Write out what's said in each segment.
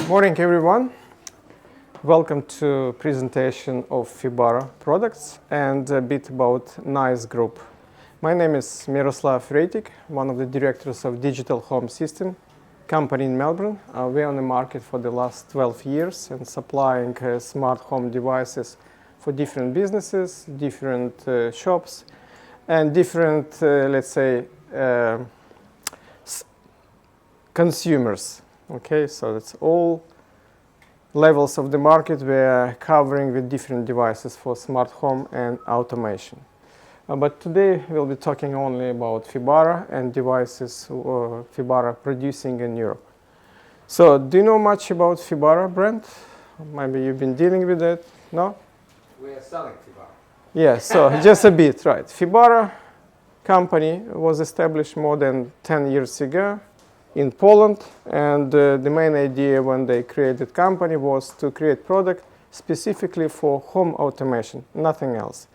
Morning, everyone. Welcome to presentation of Fibaro products and a bit about NICE Group. My name is Miroslav Reitikh, one of the directors of Digital Home System company in Melbourne. We're on the market for the last 12 years and supplying smart home devices for different businesses, different shops, and different, let's say, consumers. Okay, so it's all levels of the market we're covering with different devices for smart home and automation. But today we'll be talking only about Fibaro and devices Fibaro producing in Europe. So do you know much about Fibaro brand? Maybe you've been dealing with it, no? We are selling Fibaro. Yeah, so just a bit, right. Fibaro company was established more than 10 years ago in Poland, and the main idea when they created company was to create product specifically for home automation, nothing else.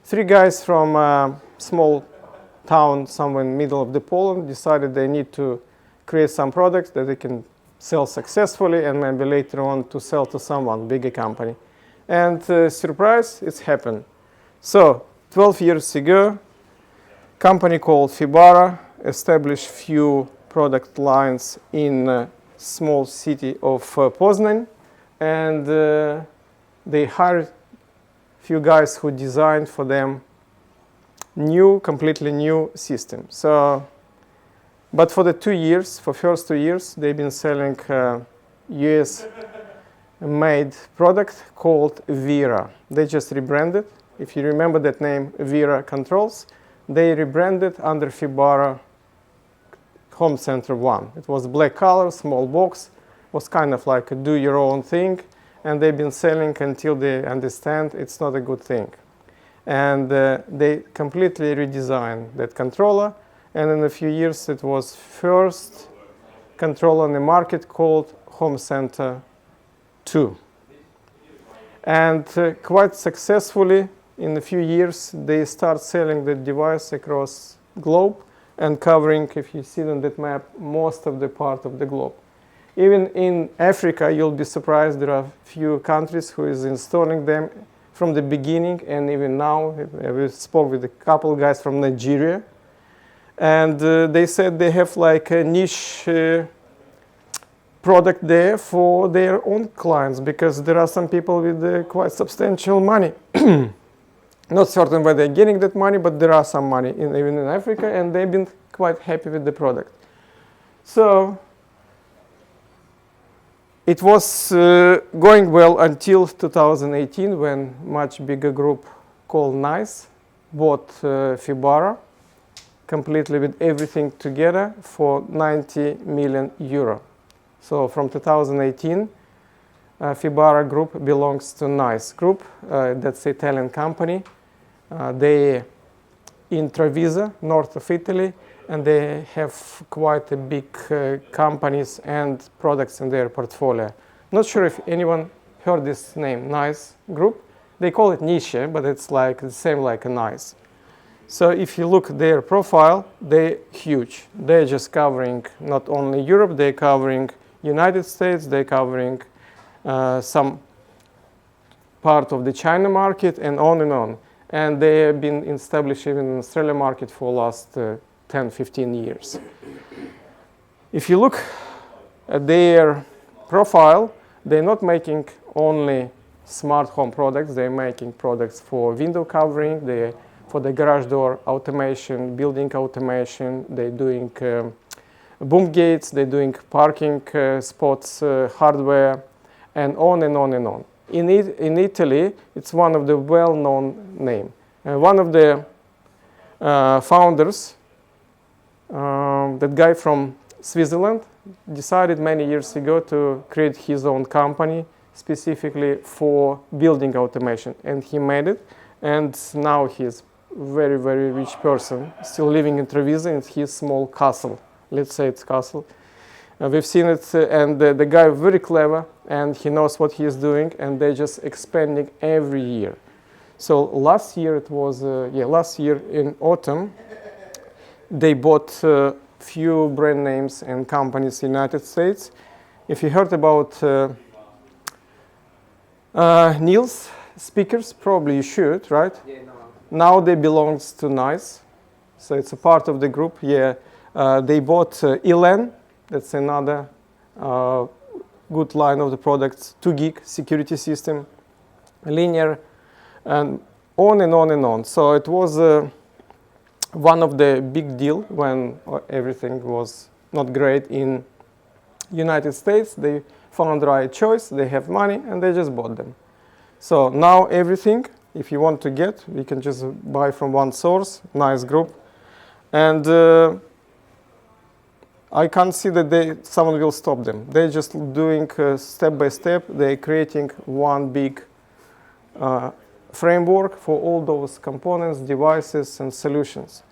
Three guys from a small town somewhere in the middle of the Poland decided they need to create some products that they can sell successfully and maybe later on to sell to someone, bigger company. And surprise, it's happened. So 12 years ago, company called Fibaro established few product lines in a small city of Poznan, and they hired few guys who designed for them completely new system. So, but for the first 2 years, they've been selling US-made product called Vera. They just rebranded. If you remember that name, Rgbw Controls, they rebranded under Fibaro Home Center 1. It was black color, small box, was kind of like a do-your-own thing, and they've been selling until they understand it's not a good thing. And they completely redesigned that controller, and in a few years it was first controller on the market called Home Center 2. And quite successfully, in a few years, they start selling the device across globe and covering, if you see on that map, most of the part of the globe. Even in Africa, you'll be surprised, there are few countries who is installing them from the beginning, and even now, we spoke with a couple guys from Nigeria, and they said they have like a niche product there for their own clients, because there are some people with quite substantial money. Not certain where they're getting that money, but there are some money even in Africa, and they've been quite happy with the product. So it was going well until 2018, when much bigger group called NICE bought Fibaro completely with everything together for 90 million euro. So from 2018, Fibaro Group belongs to NICE Group. That's an Italian company. They in Treviso, north of Italy, and they have quite a big companies and products in their portfolio. Not sure if anyone heard this name, NICE Group. They call it niche, but it's like the same like a NICE. So if you look at their profile, they're huge. They're just covering not only Europe, they're covering United States, they're covering some part of the China market, and on and on. And they have been established even in the Australian market for the last 10-15 years. If you look at their profile, they're not making only smart home products, they're making products for window covering, for the garage door automation, building automation, they're doing boom gates, they're doing parking spots, hardware, and on and on and on. In Italy, it's one of the well-known name. One of the founders, that guy from Switzerland, decided many years ago to create his own company specifically for building automation, and he made it. And now he's very, very rich person, still living in Treviso in his small castle. Let's say it's castle. We've seen it, and the guy very clever, and he knows what he is doing, and they're just expanding every year. So last year in autumn, they bought few brand names and companies in the United States, If you heard about Niels speakers, probably you should, right? Yeah, no. Now they belongs to NICE, so it's a part of the group. Yeah, they bought Elan. That's another good line of the products. 2 gig security system, linear, and on and on and on. So it was one of the big deal when everything was not great in United States. They found the right choice. They have money, and they just bought them. So now everything, if you want to get, you can just buy from one source, NICE group. And I can't see that someone will stop them. They're just doing step by step. They're creating one big framework for all those components, devices, and solutions.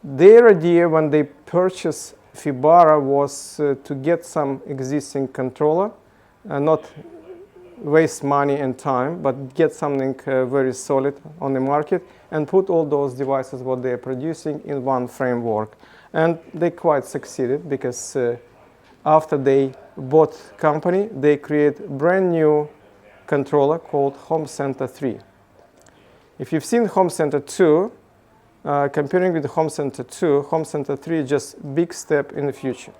Their idea when they purchased Fibaro was to get some existing controller, not waste money and time, but get something very solid on the market and put all those devices what they are producing in one framework. And they quite succeeded because after they bought company, they create brand new controller called Home Center 3. If you've seen Home Center 2, comparing with the Home Center 2, Home Center 3 is just big step in the future.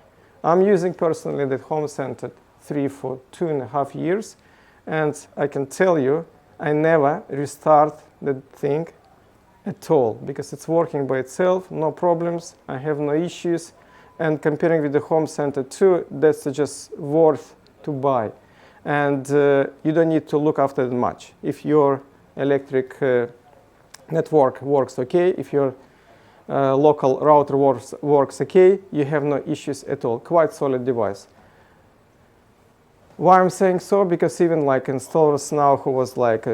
I'm using personally the Home Center 3 for 2.5 years, and I can tell you I never restart the thing at all because it's working by itself, no problems, I have no issues, and comparing with the Home Center 2, that's just worth to buy. And you don't need to look after it much. If your electric network works okay, if your local router works okay, you have no issues at all. Quite solid device. Why I'm saying so? Because even like installers now who was like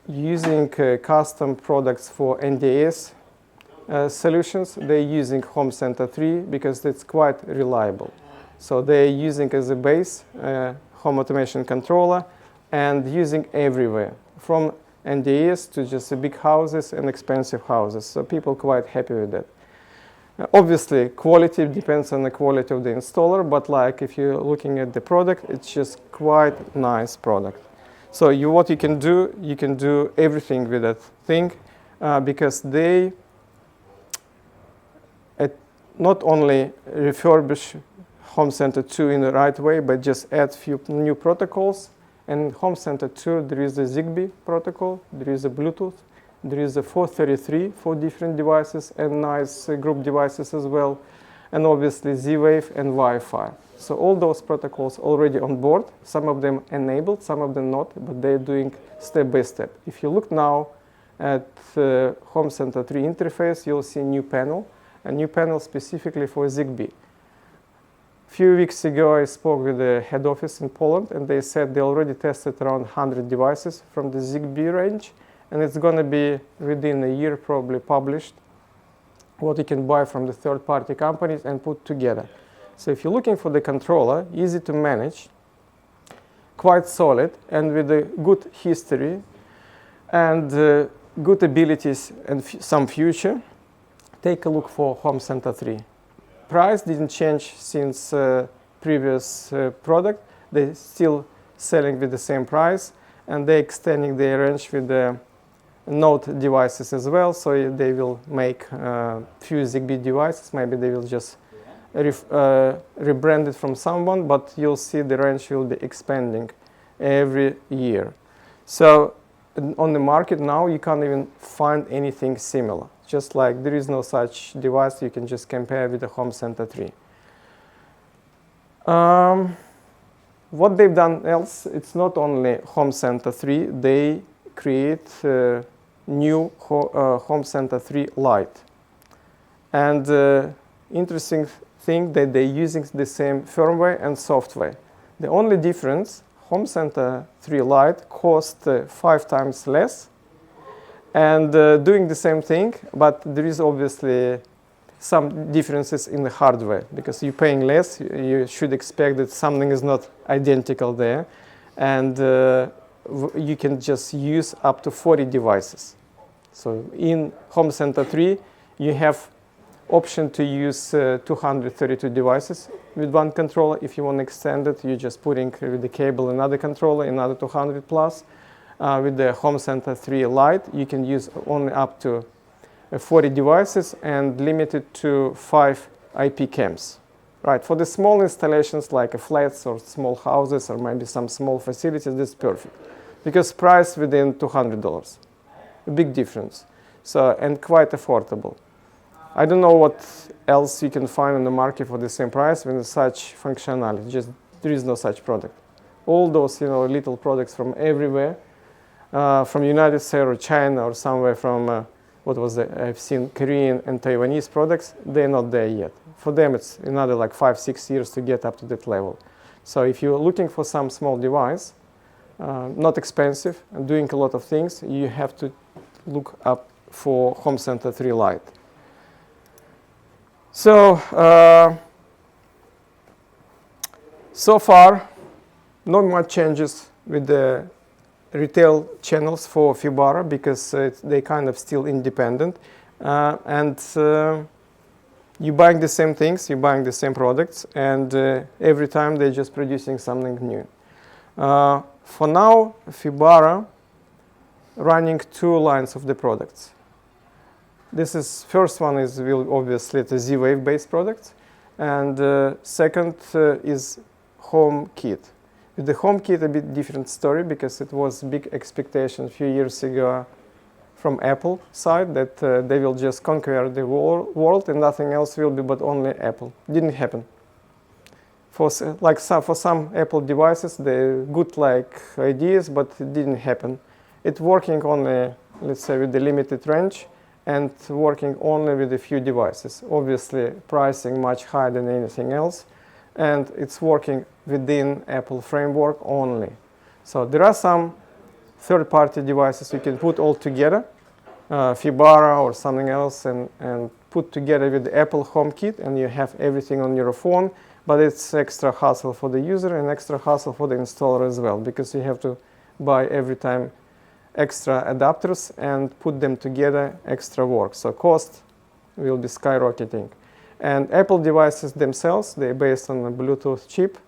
using custom products for NDAS solutions, they're using Home Center 3 because it's quite reliable. So they're using as a base home automation controller and using everywhere from NDAS to just big houses and expensive houses. So people quite happy with that. Obviously, quality depends on the quality of the installer, but like if you're looking at the product, it's just quite nice product. So what you can do everything with that thing because they not only refurbish Home Center 2 in the right way, but just add few new protocols. And in Home Center 2, there is a Zigbee protocol, there is a Bluetooth, there is a 433 for different devices and NICE group devices as well, and obviously Z-Wave and Wi-Fi. So all those protocols already on board, some of them enabled, some of them not, but they're doing step by step. If you look now at Home Center 3 interface, you'll see a new panel specifically for Zigbee. A few weeks ago, I spoke with the head office in Poland, and they said they already tested around 100 devices from the Zigbee range, and it's going to be within a year probably published what you can buy from the third-party companies and put together. So if you're looking for the controller, easy to manage, quite solid, and with a good history and good abilities and some future, take a look for Home Center 3. Price didn't change since previous product. They're still selling with the same price, and they're extending their range with the Note devices as well. So they will make few Zigbee devices. Maybe they will just rebrand it from someone, but you'll see the range will be expanding every year. So on the market now, you can't even find anything similar. Just like there is no such device you can just compare with the Home Center 3. What they've done else, it's not only Home Center 3, they create new Home Center 3 Lite. And interesting thing that they're using the same firmware and software. The only difference, Home Center 3 Lite costs 5 times less and doing the same thing, but there is obviously some differences in the hardware because you're paying less. You should expect that something is not identical there, and you can just use up to 40 devices. So in Home Center 3, you have option to use 232 devices with one controller. If you want to extend it, you're just putting with the cable another controller, another 200 plus. With the Home Center 3 Lite, you can use only up to 40 devices and limited to 5 IP cams. Right, for the small installations like flats or small houses or maybe some small facilities, this is perfect. Because price within $200, a big difference. So, and quite affordable. I don't know what else you can find on the market for the same price with such functionality. Just there is no such product. All those little products from everywhere, from United States or China or somewhere from I've seen Korean and Taiwanese products. They're not there yet. For them, it's another like 5-6 years to get up to that level. So if you're looking for some small device, not expensive and doing a lot of things, you have to look up for Home Center 3 Lite. So, so far, not much changes with the retail channels for Fibaro because they kind of still independent. You're buying the same things, you're buying the same products, and every time they're just producing something new. For now, Fibaro running 2 lines of the products. First one is obviously the Z-Wave based products, and second is Homekit. With the Homekit, a bit different story because it was big expectation a few years ago from Apple side that they will just conquer the world and nothing else will be but only Apple. Didn't happen. For some Apple devices, they're good ideas, but it didn't happen. It's working only, let's say, with the limited range and working only with a few devices. Obviously, pricing much higher than anything else, and it's working within Apple framework only. So there are some third-party devices you can put all together, Fibaro or something else, and put together with the Apple HomeKit, and you have everything on your phone, but it's extra hassle for the user and extra hassle for the installer as well, because you have to buy every time extra adapters and put them together, extra work. So cost will be skyrocketing. And Apple devices themselves, they're based on a Bluetooth chip.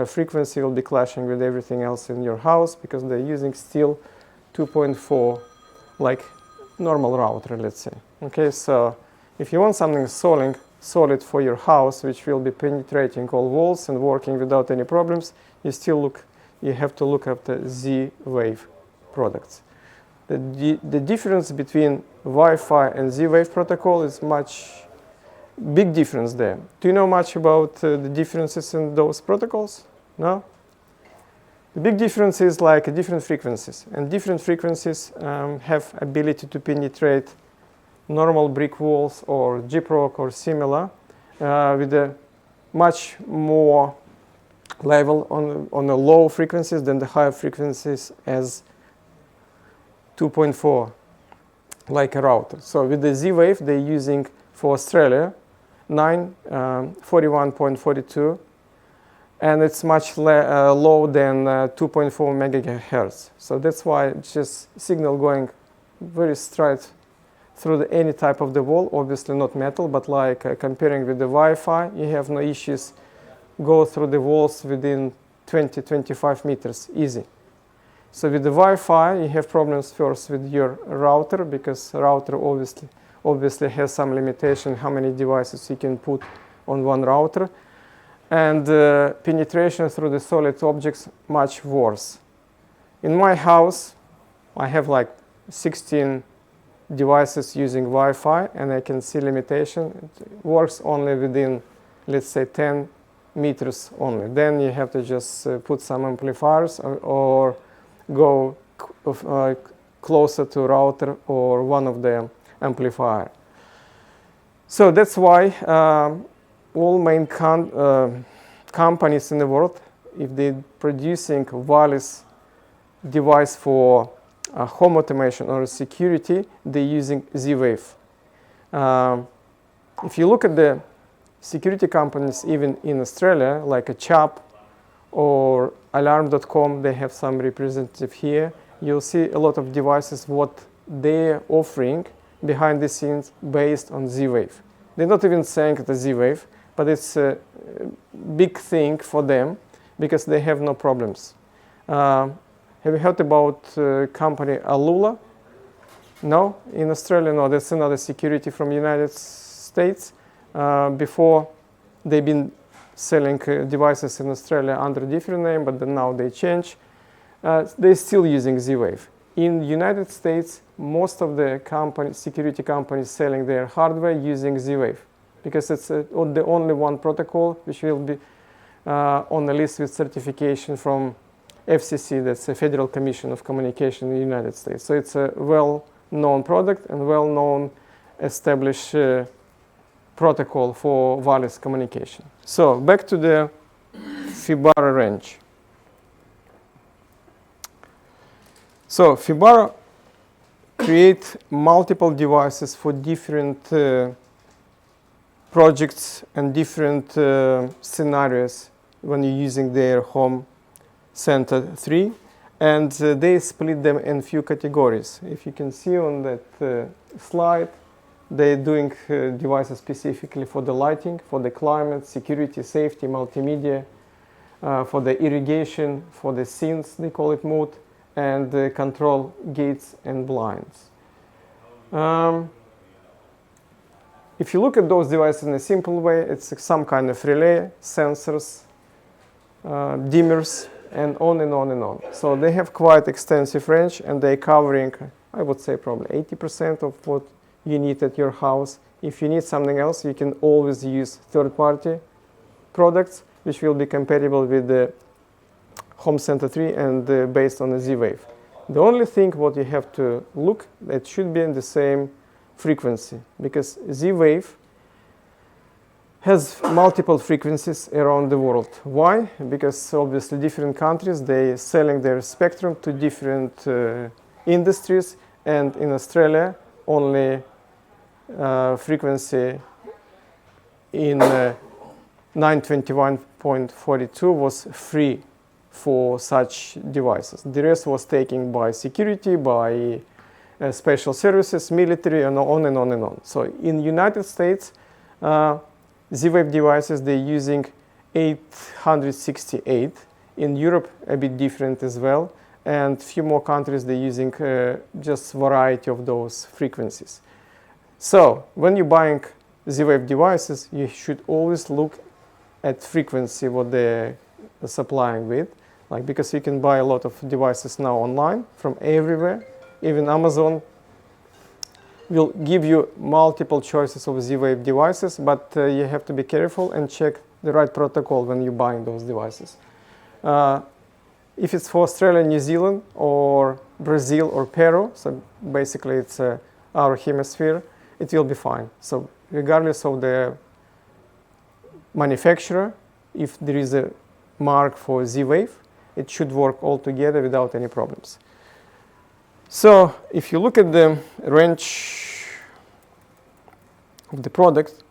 Frequency will be clashing with everything else in your house because they're using still 2.4 like normal router, let's say. Okay, so if you want something solid for your house, which will be penetrating all walls and working without any problems, you have to look at the Z-Wave products. The difference between Wi-Fi and Z-Wave protocol is big difference there. Do you know much about the differences in those protocols? No? The big difference is like different frequencies, and different frequencies have ability to penetrate normal brick walls or gyprock or similar with a much more level on the low frequencies than the higher frequencies as 2.4 like a router. So with the Z-Wave, they're using for Australia 41.42, and it's much low than 2.4 megahertz. So that's why it's just signal going very straight through any type of the wall, obviously not metal, but comparing with the Wi-Fi, you have no issues, go through the walls within 20-25 meters, easy. So with the Wi-Fi, you have problems first with your router, because router obviously has some limitation how many devices you can put on one router, and penetration through the solid objects much worse. In my house, I have like 16 devices using Wi-Fi, and I can see limitation. It works only within, let's say, 10 meters only. Then you have to just put some amplifiers or go closer to router or one of the amplifier. So that's why all main companies in the world, if they're producing wireless device for home automation or security, they're using Z-Wave. If you look at the security companies, even in Australia, like a CHAP or Alarm.com, they have some representative here. You'll see a lot of devices, what they're offering behind the scenes based on Z-Wave. They're not even saying it's a Z-Wave, but it's a big thing for them because they have no problems. Have you heard about company Alula? No? In Australia, no. That's another security from the United States. Before, they've been selling devices in Australia under a different name, but then now they change. They're still using Z-Wave. In the United States, most of the security companies selling their hardware using Z-Wave because it's the only one protocol which will be on the list with certification from FCC, that's the Federal Commission of Communication in the United States. So it's a well-known product and well-known established protocol for wireless communication. So back to the Fibaro range. So Fibaro create multiple devices for different projects and different scenarios when you're using their Home Center 3, and they split them in few categories. If you can see on that slide, they're doing devices specifically for the lighting, for the climate, security, safety, multimedia, for the irrigation, for the scenes, they call it mode, and control gates and blinds. If you look at those devices in a simple way, it's some kind of relay, sensors, dimmers, and on and on and on. So they have quite extensive range, and they're covering, I would say, probably 80% of what you need at your house. If you need something else, you can always use third-party products, which will be compatible with the Home Center 3 and based on the Z-Wave. The only thing what you have to look, it should be in the same frequency, because Z-Wave has multiple frequencies around the world. Why? Because obviously different countries, they're selling their spectrum to different industries, and in Australia, only frequency in 921.42 was free for such devices. The rest was taken by security, by special services, military, and on and on and on. So in the United States, Z-Wave devices, they're using 868. In Europe, a bit different as well. And few more countries, they're using just variety of those frequencies. So when you're buying Z-Wave devices, you should always look at frequency what they're supplying with. Like, because you can buy a lot of devices now online from everywhere. Even Amazon will give you multiple choices of Z-Wave devices, but you have to be careful and check the right protocol when you're buying those devices. If it's for Australia, New Zealand, or Brazil, or Peru, so basically it's our hemisphere, it will be fine. So regardless of the manufacturer, if there is a mark for Z-Wave, it should work all together without any problems. So if you look at the range of the product,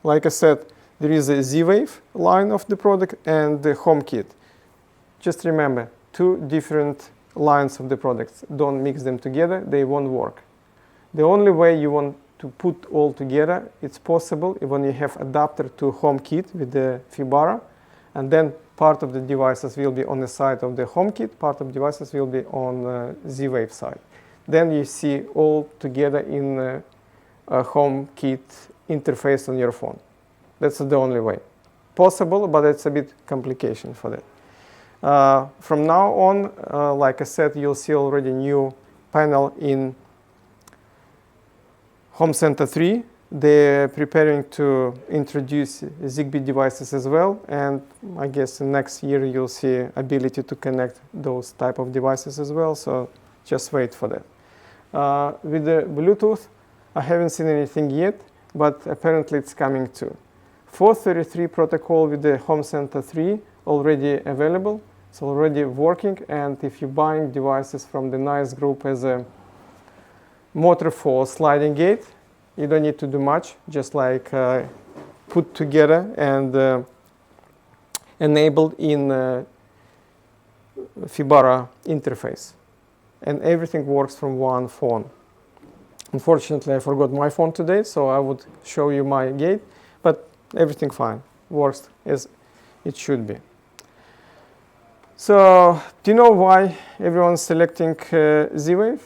like I said, there is a Z-Wave line of the product and the Homekit. Just remember, two different lines of the products. Don't mix them together, they won't work. The only way you want to put all together, it's possible when you have adapter to Homekit with the Fibaro, and then part of the devices will be on the side of the Homekit, part of the devices will be on the Z-Wave side. Then you see all together in a Homekit interface on your phone. That's the only way. Possible, but it's a bit complication for that. From now on, like I said, you'll see already new panel in Home Center 3. They're preparing to introduce Zigbee devices as well, and I guess next year you'll see ability to connect those type of devices as well, so just wait for that. With the Bluetooth, I haven't seen anything yet, but apparently it's coming too. 433 protocol with the Home Center 3 already available, it's already working, and if you're buying devices from the NICE group as a motor for sliding gate, you don't need to do much, just like put together and enabled in Fibaro interface. And everything works from one phone. Unfortunately, I forgot my phone today, so I would show you my gate, but everything fine, works as it should be. So, do you know why everyone's selecting Z-Wave?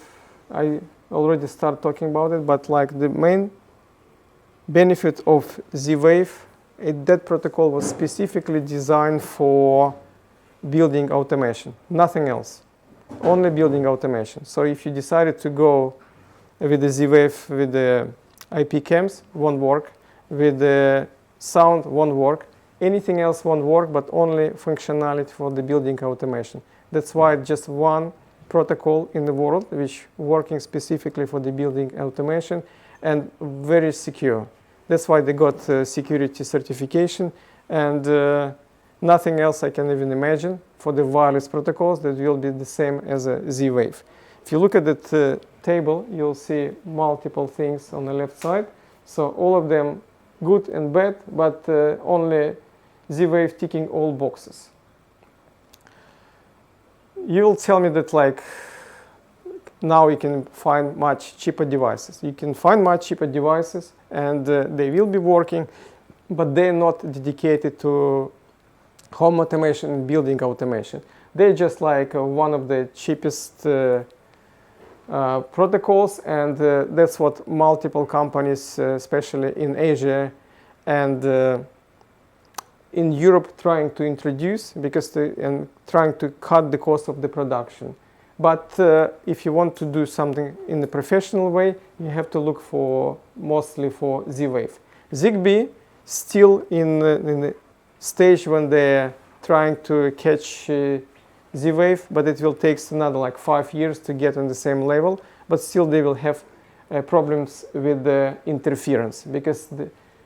I already started talking about it, but like the main benefit of Z-Wave, that protocol was specifically designed for building automation, nothing else, only building automation. So if you decided to go with the Z-Wave, with the IP cams, won't work, with the sound, won't work, anything else won't work, but only functionality for the building automation. That's why just one protocol in the world which working specifically for the building automation and very secure. That's why they got security certification, and nothing else I can even imagine for the wireless protocols that will be the same as a Z-Wave. If you look at that table, you'll see multiple things on the left side. So all of them good and bad, but only Z-Wave ticking all boxes. You'll tell me that like now you can find much cheaper devices. You can find much cheaper devices and they will be working, but they're not dedicated to home automation and building automation. They're just like one of the cheapest protocols, and that's what multiple companies, especially in Asia and in Europe, trying to introduce and trying to cut the cost of the production. But if you want to do something in a professional way, you have to look mostly for Z-Wave. Zigbee still in the stage when they're trying to catch Z-Wave, but it will take another like 5 years to get on the same level. But still, they will have problems with the interference because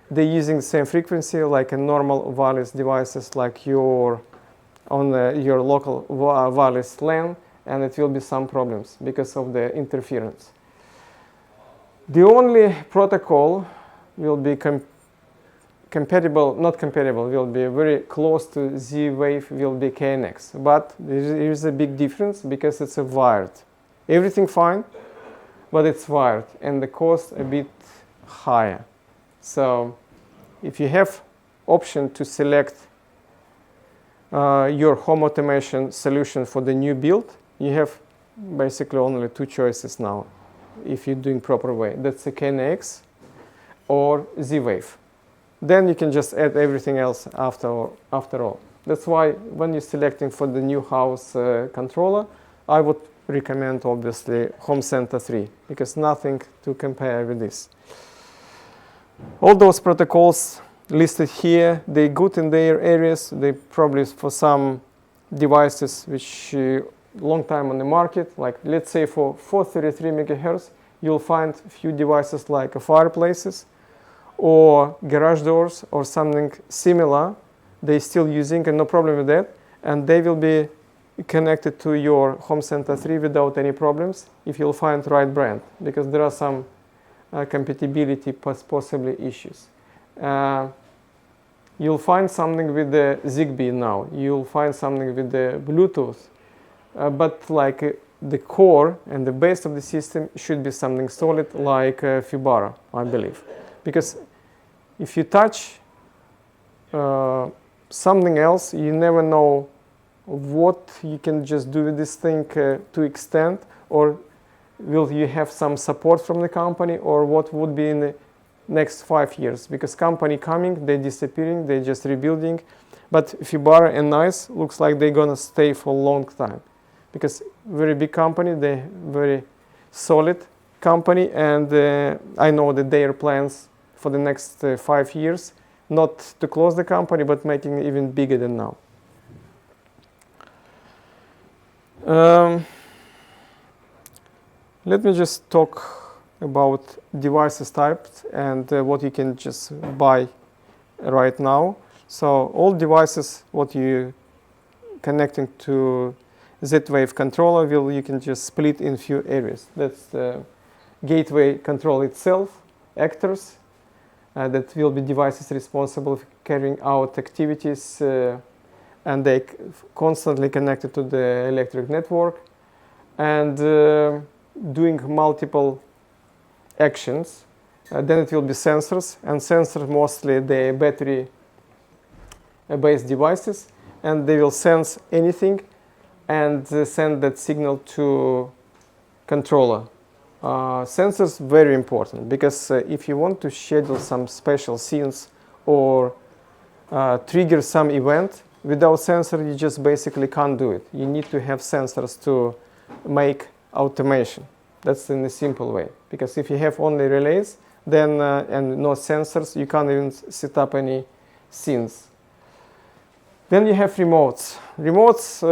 they're using the same frequency like a normal wireless devices, like your local wireless LAN, and it will be some problems because of the interference. The only protocol will be will be very close to Z-Wave, will be KNX. But there is a big difference because it's a wired. Everything fine, but it's wired, and the cost a bit higher. So if you have option to select your home automation solution for the new build, you have basically only two choices now if you're doing proper way. That's the KNX or Z-Wave. Then you can just add everything else after all. That's why when you're selecting for the new house controller, I would recommend obviously Home Center 3 because nothing to compare with this. All those protocols listed here, they're good in their areas. They probably for some devices which long time on the market, like let's say for 433 megahertz, you'll find a few devices like fireplaces or garage doors or something similar. They're still using and no problem with that, and they will be connected to your Home Center 3 without any problems if you'll find the right brand, because there are some compatibility possibly issues. You'll find something with the Zigbee now. You'll find something with the Bluetooth, but like the core and the base of the system should be something solid like Fibaro, I believe. Because if you touch something else, you never know what you can just do with this thing to extend, or will you have some support from the company, or what would be in the next 5 years? Because company coming, they're disappearing, they're just rebuilding. But Fibaro and Nice looks like they're gonna stay for a long time, because very big company, they're very solid company, and I know that their plans for the next 5 years, not to close the company, but making it even bigger than now. Let me just talk about devices types and what you can just buy right now. So all devices, what you connecting to Z-Wave controller, you can just split in few areas. That's the gateway control itself, actors, that will be devices responsible for carrying out activities, and they constantly connected to the electric network and doing multiple actions. Then it will be sensors, and sensors mostly the battery-based devices, and they will sense anything and send that signal to controller. Sensors very important because if you want to schedule some special scenes or trigger some event without sensor, you just basically can't do it. You need to have sensors to make automation. That's in a simple way, because if you have only relays then and no sensors, you can't even set up any scenes. Then you have remotes. Remotes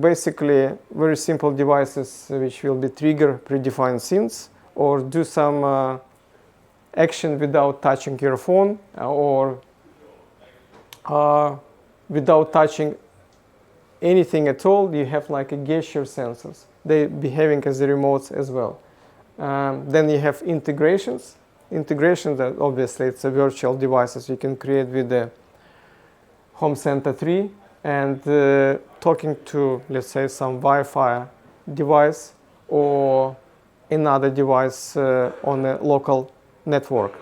basically very simple devices which will be trigger predefined scenes or do some action without touching your phone or without touching anything at all. You have like a gesture sensors. They behaving as the remotes as well. Then you have integrations. Integration that obviously it's a virtual devices you can create with the Home Center 3 and talking to, let's say, some Wi-Fi device or another device on a local network.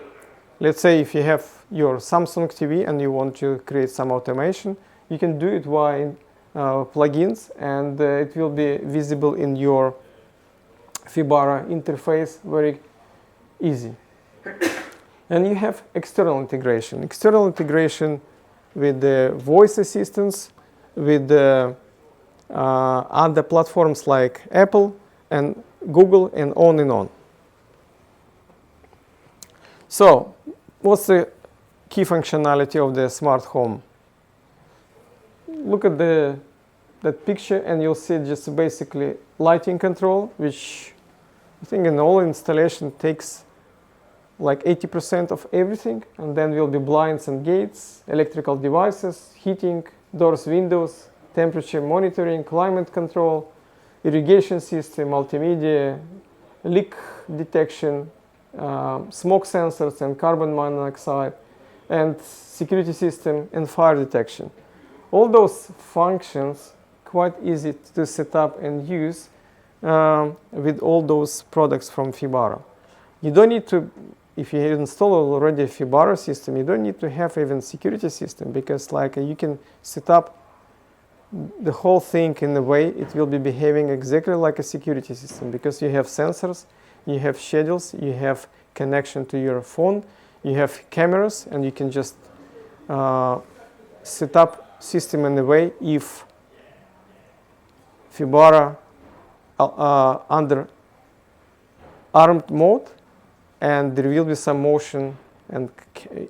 Let's say if you have your Samsung TV and you want to create some automation, you can do it via plugins, and it will be visible in your Fibaro interface very easy. And you have external integration. External integration with the voice assistants, with other platforms like Apple and Google, and on and on. So, what's the key functionality of the smart home? Look at that picture and you'll see just basically lighting control, which I think in all installation takes like 80% of everything, and then will be blinds and gates, electrical devices, heating, doors, windows, temperature monitoring, climate control, irrigation system, multimedia, leak detection, smoke sensors and carbon monoxide, and security system and fire detection. All those functions quite easy to set up and use with all those products from Fibaro. You don't need to, if you install already a Fibaro system, you don't need to have even security system, because like you can set up the whole thing in a way it will be behaving exactly like a security system, because you have sensors, you have schedules, you have connection to your phone, you have cameras, and you can just set up system in a way if Fibaro under armed mode, and there will be some motion, and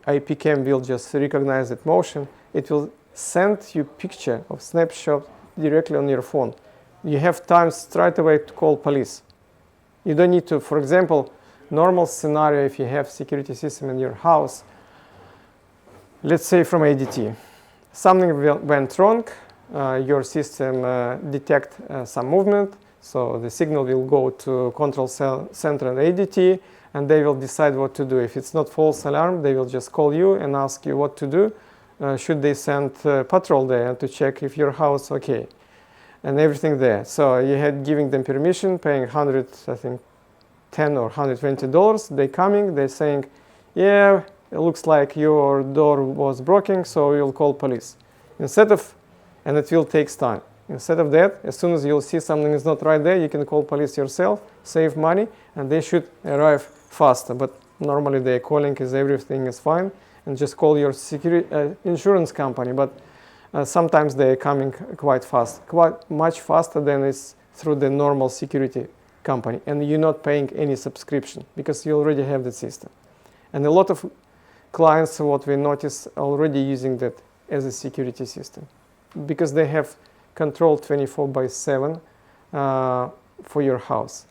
IP cam will just recognize that motion. It will send you picture of snapshot directly on your phone. You have time straight away to call police. You don't need to, for example, normal scenario, if you have security system in your house, let's say from ADT, something went wrong, your system detect some movement, so the signal will go to control center and ADT, and they will decide what to do. If it's not false alarm, they will just call you and ask you what to do. Should they send patrol there to check if your house okay, and everything there. So you had giving them permission, paying $110 or $120. They coming, they're saying, yeah, it looks like your door was broken, so we'll call police. Instead of, and it will take time. Instead of that, as soon as you'll see something is not right there, you can call police yourself, save money, and they should arrive faster. But normally they're calling is everything is fine, and just call your insurance company. But sometimes they're coming quite fast, quite much faster than is through the normal security company, and you're not paying any subscription because you already have the system. And a lot of clients, what we notice, already using that as a security system, because they have control 24/7 for your house.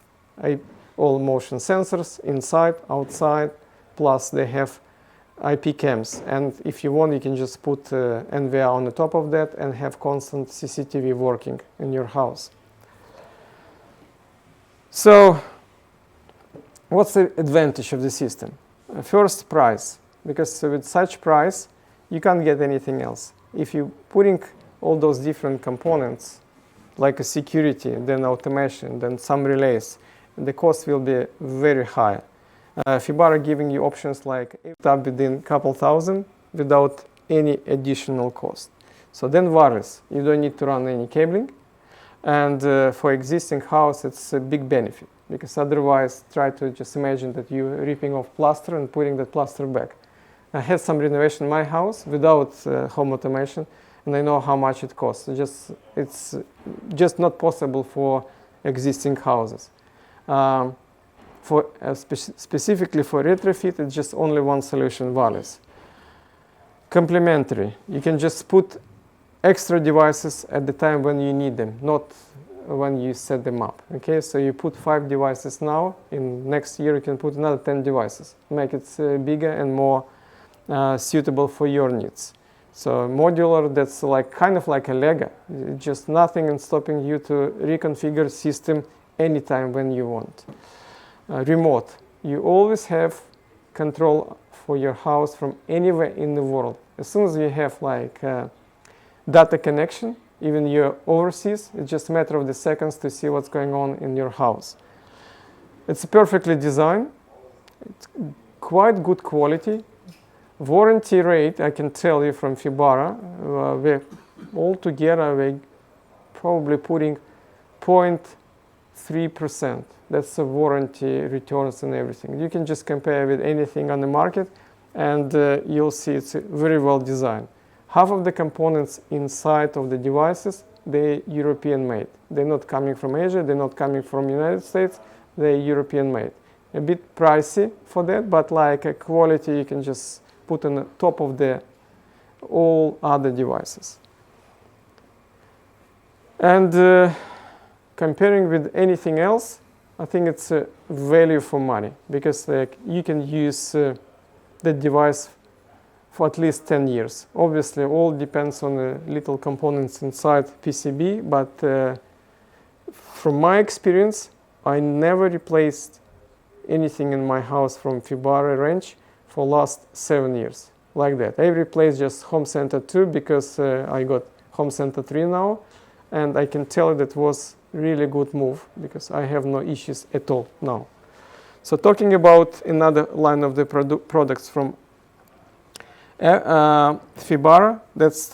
All motion sensors inside, outside, plus they have IP cams. And if you want, you can just put NVR on the top of that and have constant CCTV working in your house. So what's the advantage of the system? First, price, because with such price, you can't get anything else. If you're putting all those different components, like a security, then automation, then some relays, the cost will be very high. Fibaro giving you options like up within a couple thousand without any additional cost. So then wireless, you don't need to run any cabling. And for existing house, it's a big benefit, because otherwise try to just imagine that you're ripping off plaster and putting that plaster back. I had some renovation in my house without home automation, and I know how much it costs. It's just not possible for existing houses. Specifically for retrofit, it's just only one solution, wireless. Complementary, you can just put extra devices at the time when you need them, not when you set them up. Okay, so you put 5 devices now, in next year you can put another 10 devices, make it bigger and more suitable for your needs. So modular, that's like kind of like a Lego, just nothing is stopping you to reconfigure system anytime when you want. Remote, you always have control for your house from anywhere in the world. As soon as you have like data connection, even you're overseas, it's just a matter of the seconds to see what's going on in your house. It's perfectly designed, it's quite good quality. Warranty rate, I can tell you from Fibaro, we're probably putting 0.3%. That's the warranty, returns and everything. You can just compare with anything on the market, and you'll see it's very well designed. Half of the components inside of the devices, they're European made. They're not coming from Asia, they're not coming from United States, they're European made. A bit pricey for that, but like a quality you can just put on the top of all other devices. And comparing with anything else, I think it's a value for money, because you can use the device for at least 10 years. Obviously, all depends on the little components inside PCB, but from my experience, I never replaced anything in my house from Fibaro range for last 7 years, like that. I replaced just Home Center 2 because I got Home Center 3 now, and I can tell that was really good move, because I have no issues at all now. So talking about another line of the products from Fibaro, that's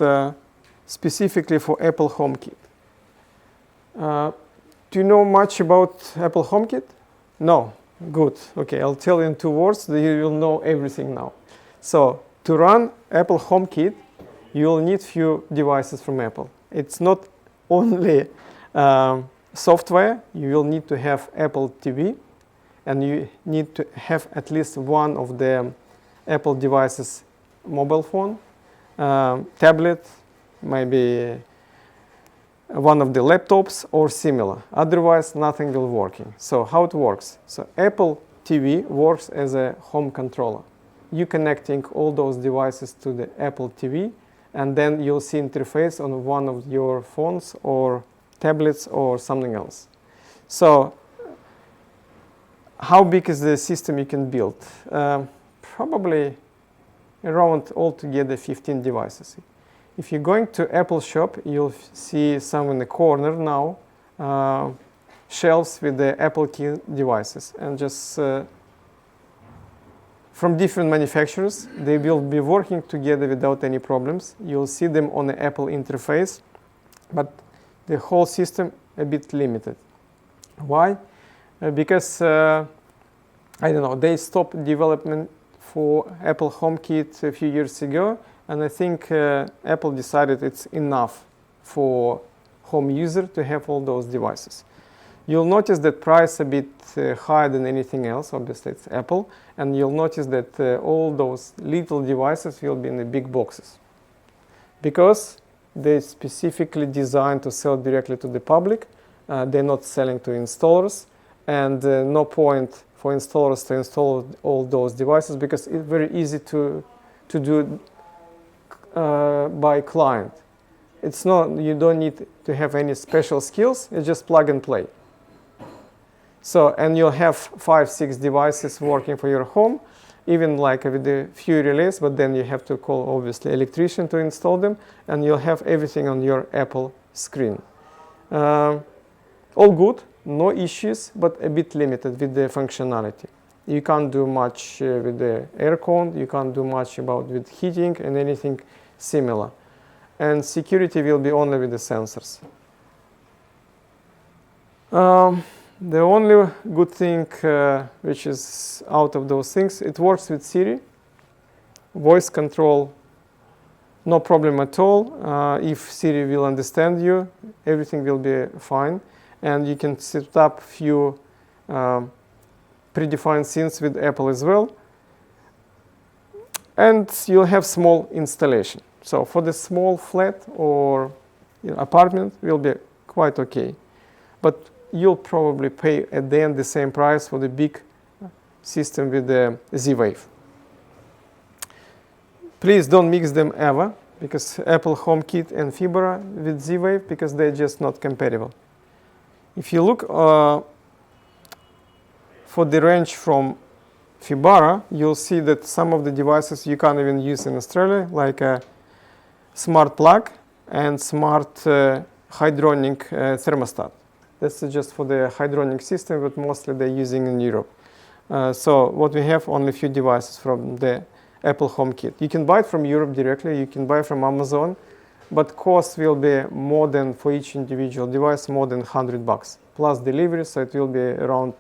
specifically for Apple HomeKit. Do you know much about Apple HomeKit? No? Good. Okay, I'll tell you in 2 words, that you will know everything now. So to run Apple HomeKit, you will need few devices from Apple. It's not only software. You will need to have Apple TV, and you need to have at least one of the Apple devices, mobile phone, tablet, maybe one of the laptops or similar. Otherwise, nothing will working. So how it works? So Apple TV works as a home controller. You connecting all those devices to the Apple TV, and then you'll see interface on one of your phones or tablets or something else. So how big is the system you can build? Probably around altogether 15 devices. If you're going to Apple shop, you'll see some in the corner now, shelves with the Apple key devices, and just from different manufacturers, they will be working together without any problems. You'll see them on the Apple interface, but the whole system a bit limited. Why? Because I don't know, they stopped development for Apple HomeKit a few years ago, and I think Apple decided it's enough for home user to have all those devices. You'll notice that price a bit higher than anything else. Obviously, it's Apple, and you'll notice that all those little devices will be in the big boxes, because they're specifically designed to sell directly to the public. They're not selling to installers, and no point for installers to install all those devices, because it's very easy to do by client. It's not, you don't need to have any special skills, it's just plug and play. So, and you'll have 5-6 devices working for your home, even like with a few relays, but then you have to call obviously electrician to install them, and you'll have everything on your Apple screen. All good, no issues, but a bit limited with the functionality. You can't do much with the air con. You can't do much about with heating and anything similar. And security will be only with the sensors. The only good thing which is out of those things, it works with Siri. Voice control, no problem at all. If Siri will understand you, everything will be fine. And you can set up few predefined scenes with Apple as well. And you'll have small installation. So for the small flat or apartment will be quite okay. But you'll probably pay at the end the same price for the big system with the Z-Wave. Please don't mix them ever, because Apple HomeKit and Fibaro with Z-Wave, because they're just not compatible. If you look for the range from Fibaro, you'll see that some of the devices you can't even use in Australia, like a smart plug and smart hydronic thermostat. That's just for the hydronic system, but mostly they're using in Europe. So what we have, only a few devices from the Apple HomeKit. You can buy it from Europe directly, you can buy from Amazon, but cost will be more than, for each individual device, more than $100 plus delivery, so it will be around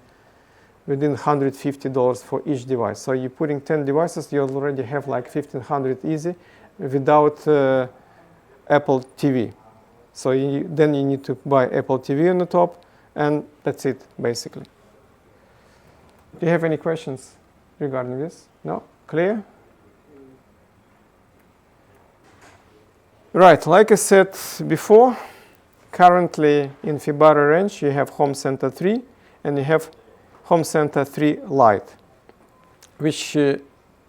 within $150 for each device. So you're putting 10 devices, you already have like $1,500 easy without Apple TV. So then you need to buy Apple TV on the top, and that's it, basically. Do you have any questions regarding this? No? Clear? Right, like I said before, currently in Fibaro range, you have Home Center 3 and you have Home Center 3 Lite, which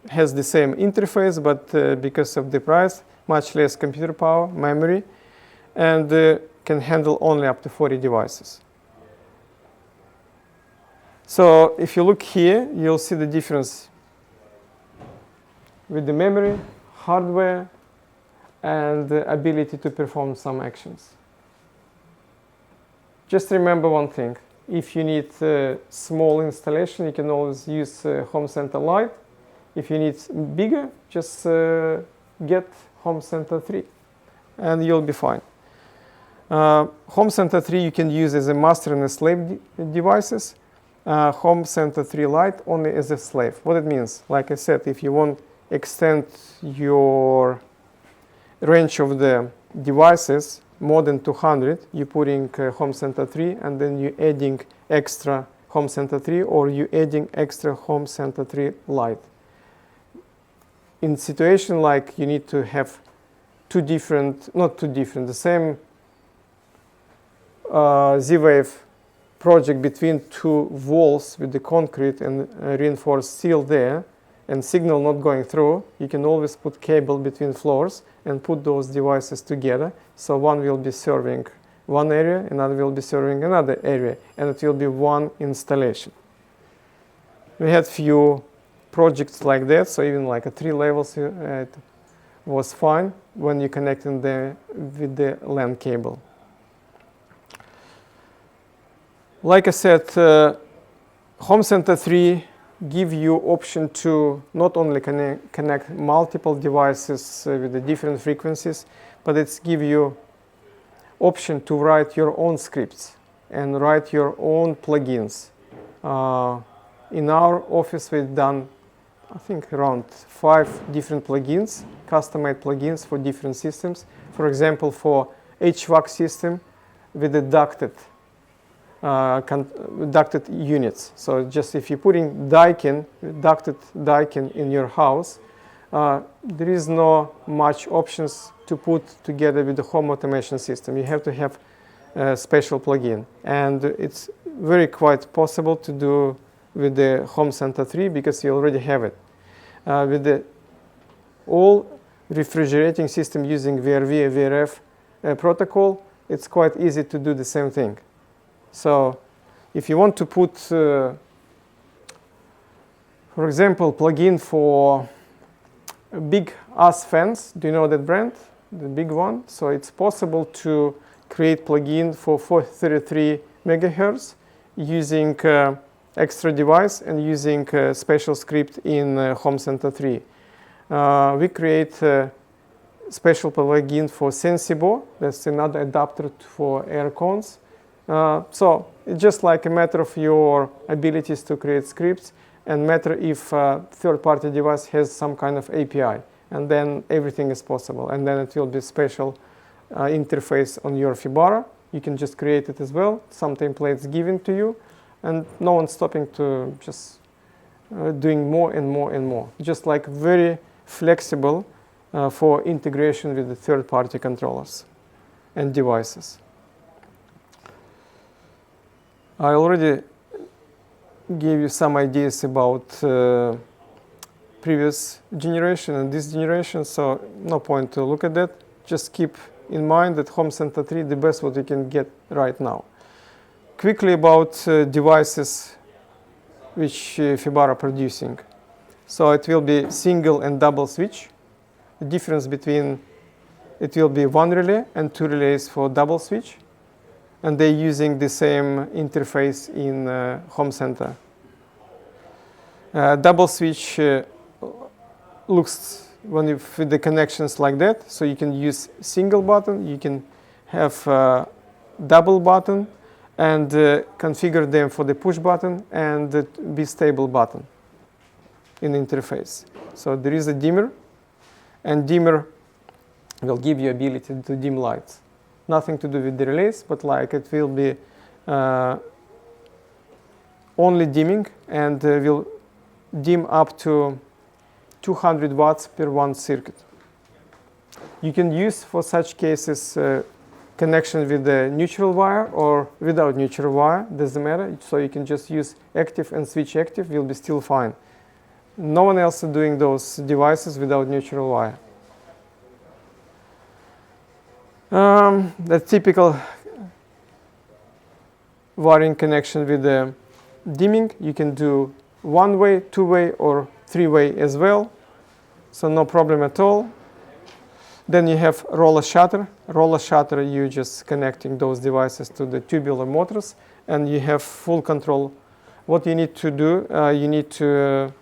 has the same interface, but because of the price, much less computer power, memory, and can handle only up to 40 devices. So if you look here, you'll see the difference with the memory, hardware, and the ability to perform some actions. Just remember one thing. If you need a small installation, you can always use Home Center Lite. If you need bigger, just get Home Center 3, and you'll be fine. Home Center 3 you can use as a master and a slave devices. Home Center 3 Lite only as a slave. What it means, like I said, if you want to extend your range of the devices more than 200, you're putting Home Center 3 and then you're adding extra Home Center 3 or you're adding extra Home Center 3 Lite. In situation like you need to have the same Z-Wave project between two walls with the concrete and reinforced steel there, and signal not going through, you can always put cable between floors and put those devices together. So one will be serving one area, another will be serving another area, and it will be one installation. We had few projects like that, so even like a 3 levels it was fine when you connecting with the LAN cable. Like I said, Home Center 3 give you option to not only connect multiple devices with the different frequencies, but it's give you option to write your own scripts and write your own plugins. In our office, we've done, I think, around 5 different plugins, customized plugins for different systems. For example, for HVAC system with the ducted units. So just if you're putting ducted Daikin in your house, there is no much options to put together with the home automation system. You have to have a special plugin, and it's very quite possible to do with the Home Center 3 because you already have it. With the all refrigerating system using VRV and VRF protocol, it's quite easy to do the same thing. So if you want to put, for example, plugin for big ass fans, do you know that brand? The big one. So it's possible to create plugin for 433 megahertz using extra device and using a special script in Home Center 3. We create a special plugin for Sensibo. That's another adapter for air cons. So it's just like a matter of your abilities to create scripts and matter if a third-party device has some kind of API. And then everything is possible. And then it will be special interface on your Fibaro. You can just create it as well. Some templates given to you. And no one's stopping to just doing more and more and more. Just like very flexible for integration with the third-party controllers and devices. I already gave you some ideas about previous generation and this generation, so no point to look at that. Just keep in mind that Home Center 3 the best what you can get right now. Quickly about devices which Fibaro producing. So it will be single and double switch. The difference between it will be one relay and two relays for double switch. And they're using the same interface in Home Center. Double switch looks with the connections like that. So you can use single button, you can have double button, and configure them for the push button and the be stable button in the interface. So there is a dimmer, and dimmer will give you ability to dim lights. Nothing to do with the relays, but like it will be only dimming and will dim up to 200 watts per one circuit. You can use for such cases connection with the neutral wire or without neutral wire, doesn't matter. So you can just use active and switch active, will be still fine. No one else is doing those devices without neutral wire. The typical wiring connection with the dimming, you can do one-way, two-way, or three-way as well. So no problem at all. Then you have roller shutter. Roller shutter, you just connecting those devices to the tubular motors, and you have full control. What you need to do, you need to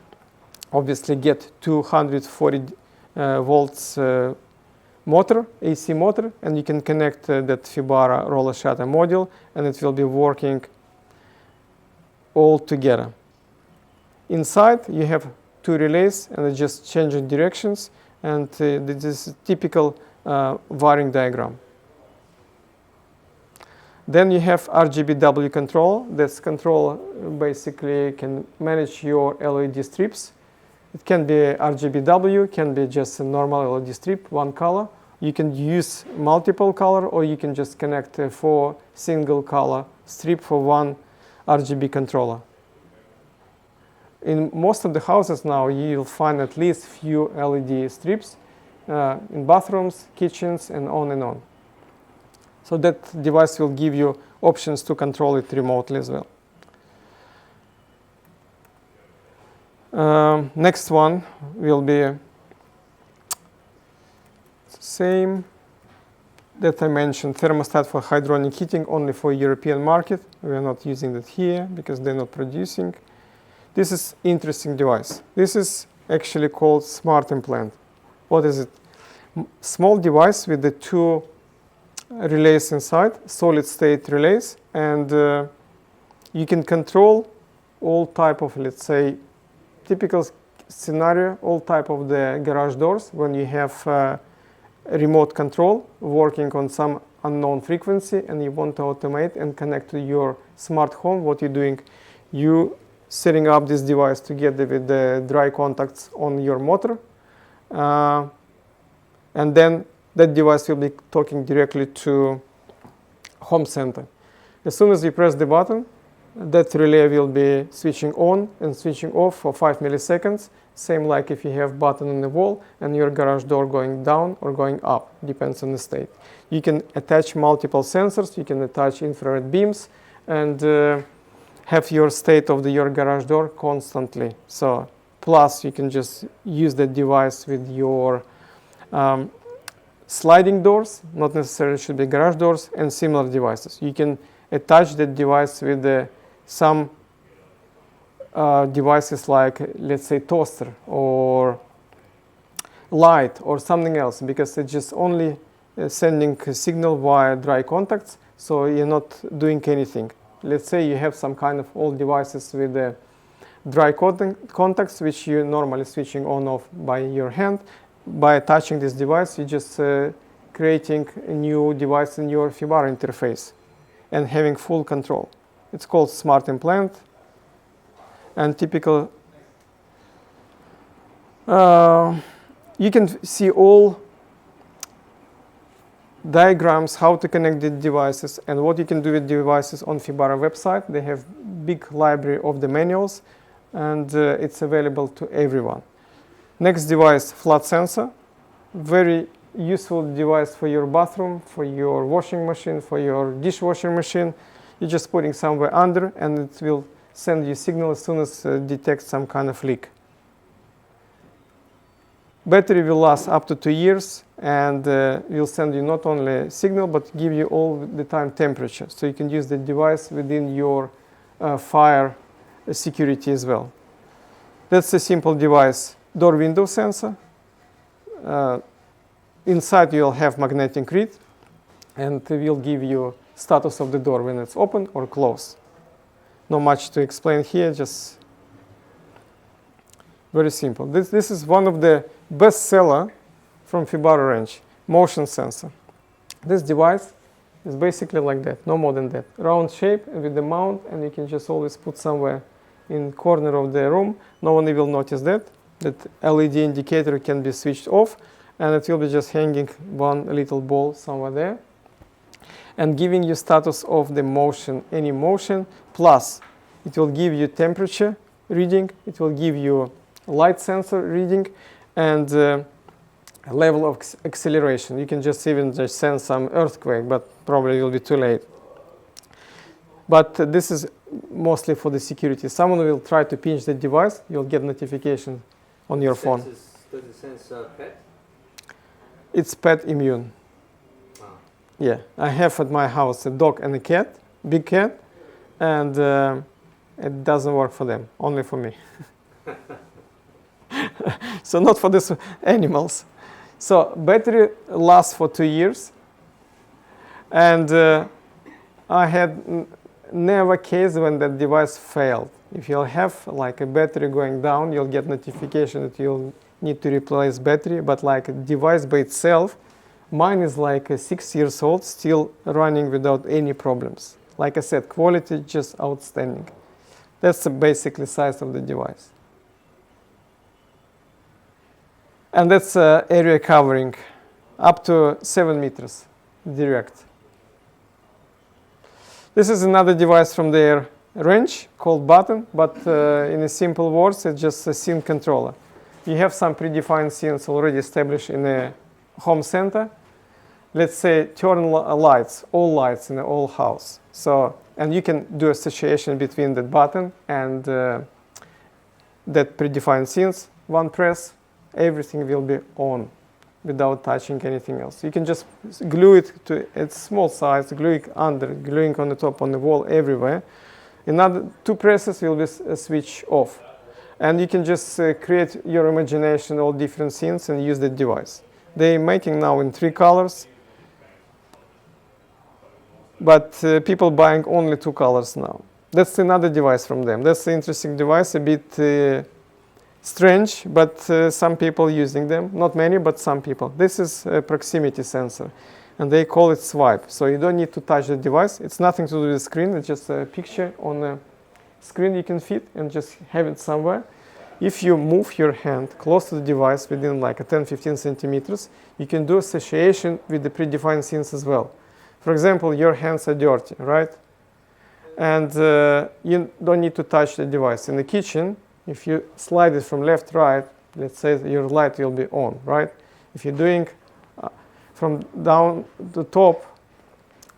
obviously get 240 volts motor, AC motor, and you can connect that Fibaro roller shutter module, and it will be working all together. Inside, you have two relays, and it's just changing directions, and this is a typical wiring diagram. Then you have Rgbw Control. This control basically can manage your LED strips. It can be Rgbw, can be just a normal LED strip, one color. You can use multiple color, or you can just connect for single color strip for one RGB controller. In most of the houses now, you'll find at least few LED strips in bathrooms, kitchens, and on and on. So that device will give you options to control it remotely as well. Next one will be same that I mentioned, thermostat for hydronic heating only for European market. We are not using that here because they're not producing. This is interesting device. This is actually called Smart Implant. What is it? Small device with the two relays inside, solid state relays, and you can control all type of, let's say, typical scenario, all type of the garage doors when you have remote control working on some unknown frequency and you want to automate and connect to your smart home. What you're doing, you setting up this device together with the dry contacts on your motor, and then that device will be talking directly to Home Center. As soon as you press the button, that relay will be switching on and switching off for 5 milliseconds, same like if you have button on the wall and your garage door going down or going up, depends on the state. You can attach multiple sensors, you can attach infrared beams, and have your state of your garage door constantly. So plus you can just use that device with your sliding doors, not necessarily should be garage doors, and similar devices. You can attach that device with some devices like, let's say, toaster or light or something else, because it's just only sending a signal via dry contacts, so you're not doing anything. Let's say you have some kind of old devices with dry contacts, which you're normally switching on off by your hand. By touching this device, you're just creating a new device in your Fibaro interface and having full control. It's called Smart Implant. And typical, you can see all diagrams how to connect the devices and what you can do with devices on Fibaro website. They have big library of the manuals, and it's available to everyone. Next device, flood sensor. Very useful device for your bathroom, for your washing machine, for your dishwashing machine. You're just putting somewhere under, and it will send you signal as soon as it detects some kind of leak. Battery will last up to 2 years, and will send you not only signal, but give you all the time temperature. So you can use the device within your fire security as well. That's a simple device, door window sensor. Inside you'll have magnetic read, and it will give you status of the door when it's open or closed. Not much to explain here, just very simple. This is one of the best seller from Fibaro range, motion sensor. This device is basically like that, no more than that. Round shape with the mount, and you can just always put somewhere in corner of the room. No one will notice that LED indicator can be switched off, and it will be just hanging one little ball somewhere there and giving you status of the motion, any motion, plus it will give you temperature reading, it will give you light sensor reading, and level of acceleration. You can just even just send some earthquake, but probably it will be too late. But this is mostly for the security. Someone will try to pinch the device, you'll get notification on your phone. Does it sense pet? It's pet immune. Wow. Yeah, I have at my house a dog and a cat, big cat, and it doesn't work for them, only for me. So not for these animals. So battery lasts for 2 years, and I had never case when that device failed. If you'll have like a battery going down, you'll get notification that you'll need to replace battery, but like a device by itself, mine is like 6 years old, still running without any problems. Like I said, quality just outstanding. That's the basically size of the device. And that's area covering up to 7 meters direct. This is another device from their range called button, but in a simple words, it's just a scene controller. You have some predefined scenes already established in a home center. Let's say turn lights, all lights in the whole house. So, and you can do association between that button and that predefined scenes. One press, everything will be on without touching anything else. You can just glue it to its small size, glue it under, gluing on the top, on the wall, everywhere. Another 2 presses will be switch off. And you can just create your imagination, all different scenes, and use the device. They're making now in 3 colors, but people buying only 2 colors now. That's another device from them. That's an interesting device, a bit strange, but some people using them. Not many, but some people. This is a proximity sensor, and they call it swipe. So you don't need to touch the device. It's nothing to do with the screen. It's just a picture on a screen you can fit and just have it somewhere. If you move your hand close to the device within like 10-15 centimeters, you can do association with the predefined scenes as well. For example, your hands are dirty, right? And you don't need to touch the device. In the kitchen, if you slide it from left, right, let's say your light will be on, right? If you're doing from down to top,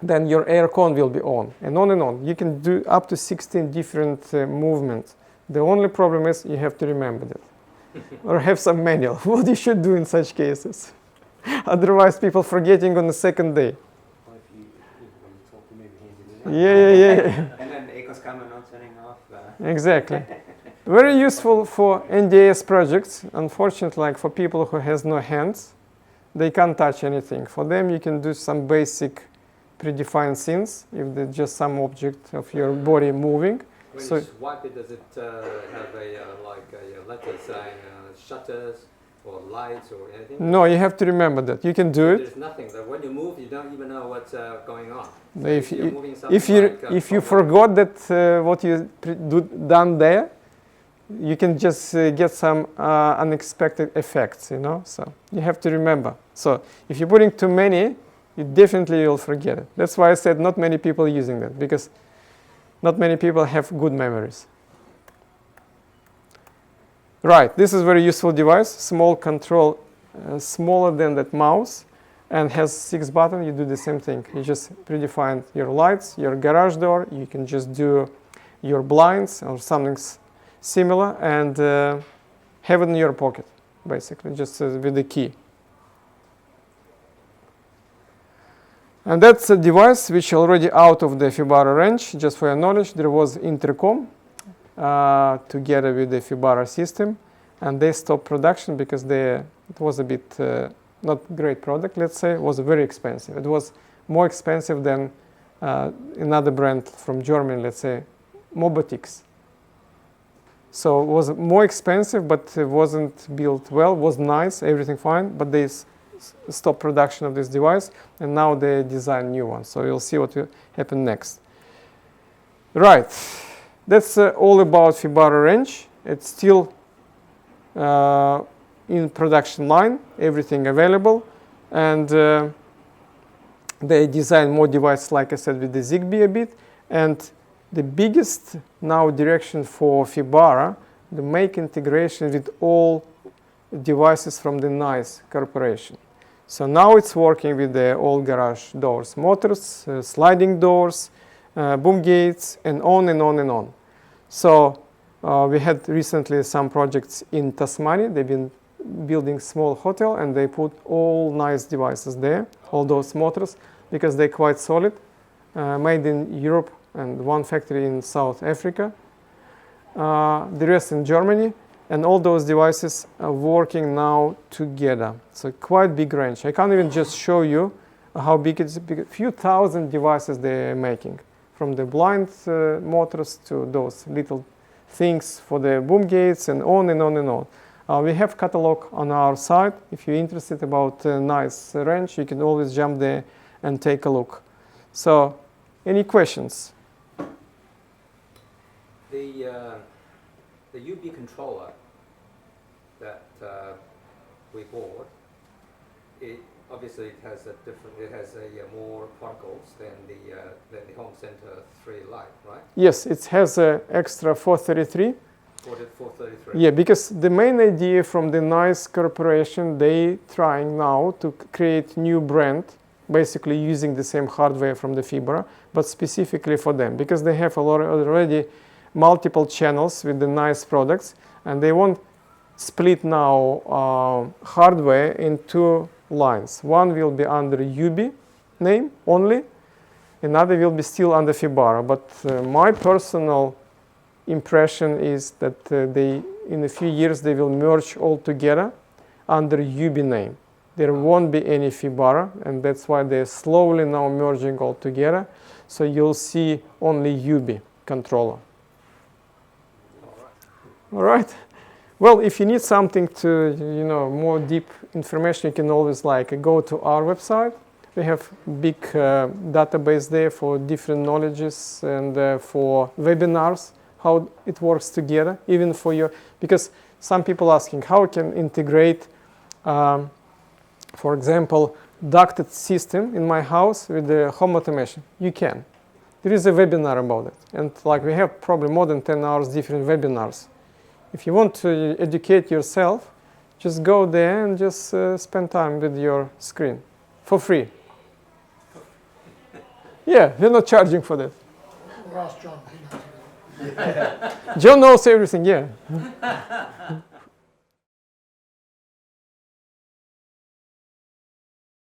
then your air con will be on, and on and on. You can do up to 16 different movements. The only problem is you have to remember that, or have some manual, what you should do in such cases. Otherwise, people forgetting on the second day. Well, if you when you talk, maybe hands it in. Yeah. And then the echo's coming on, turning off. Exactly. Very useful for NDS projects. Unfortunately, like for people who has no hands, they can't touch anything. For them, you can do some basic predefined scenes if there's just some object of your body moving. When So you swipe it, does it have like a letter saying shutters or lights or anything? no, you have to remember that you can do it. There's nothing. That when you move, you don't even know what's going on. So If you're you, moving something if you like, if you from forgot that what you done there, you can just get some unexpected effects, you know. So you have to remember. So if you're putting too many, you definitely will forget it. That's why I said not many people using that, because not many people have good memories. Right, this is a very useful device. Small control, smaller than that mouse, and has 6 buttons. You do the same thing. You just predefine your lights, your garage door. You can just do your blinds or something similar, and have it in your pocket, basically, just with the key. And that's a device which already out of the Fibaro range. Just for your knowledge, there was Intercom together with the Fibaro system, and they stopped production because it was a bit not great product, let's say. It was very expensive. It was more expensive than another brand from Germany, let's say, Mobotix. So it was more expensive, but it wasn't built well. It was nice, everything fine, but they stopped production of this device, and now they design new ones. So you'll see what will happen next. Right, that's all about Fibaro range. It's still in production line, everything available, and they design more devices, like I said, with the Zigbee a bit. And the biggest now direction for Fibaro, to make integration with all devices from the NICE corporation. So now it's working with the all garage doors, motors, sliding doors, boom gates, and on and on and on. So we had recently some projects in Tasmania. They've been building small hotel, and they put all NICE devices there, all those motors, because they're quite solid, made in Europe, and one factory in South Africa, the rest in Germany. And all those devices are working now together. So quite big range. I can't even just show you how big it is. A few thousand devices they're making, from the blind motors to those little things for the boom gates, and on and on and on. We have catalog on our site. If you're interested about NICE range, you can always jump there and take a look. So, any questions? The UB controller that we bought, obviously it has more particles than the Home Center 3 Lite, right? Yes, it has an extra 433. 433. Yeah, because the main idea from the NICE corporation, they trying now to create new brand, basically using the same hardware from the Fibaro, but specifically for them, because they have already multiple channels with the NICE products, and they want split now hardware in 2 lines. One will be under UB name only, another will be still under Fibaro. But my personal impression is that in a few years, they will merge all together under UB name. There won't be any Fibaro, and that's why they're slowly now merging all together. So you'll see only UB controller. All right. Well, if you need something to, more deep information, you can always go to our website. We have big database there for different knowledges and for webinars, how it works together, even for because some people asking how I can integrate, for example, ducted system in my house with the home automation. You can. There is a webinar about it. And we have probably more than 10 hours different webinars. If you want to educate yourself, just go there and just spend time with your screen for free. Yeah, we're not charging for that. We'll ask John. He knows everything. John knows everything, yeah.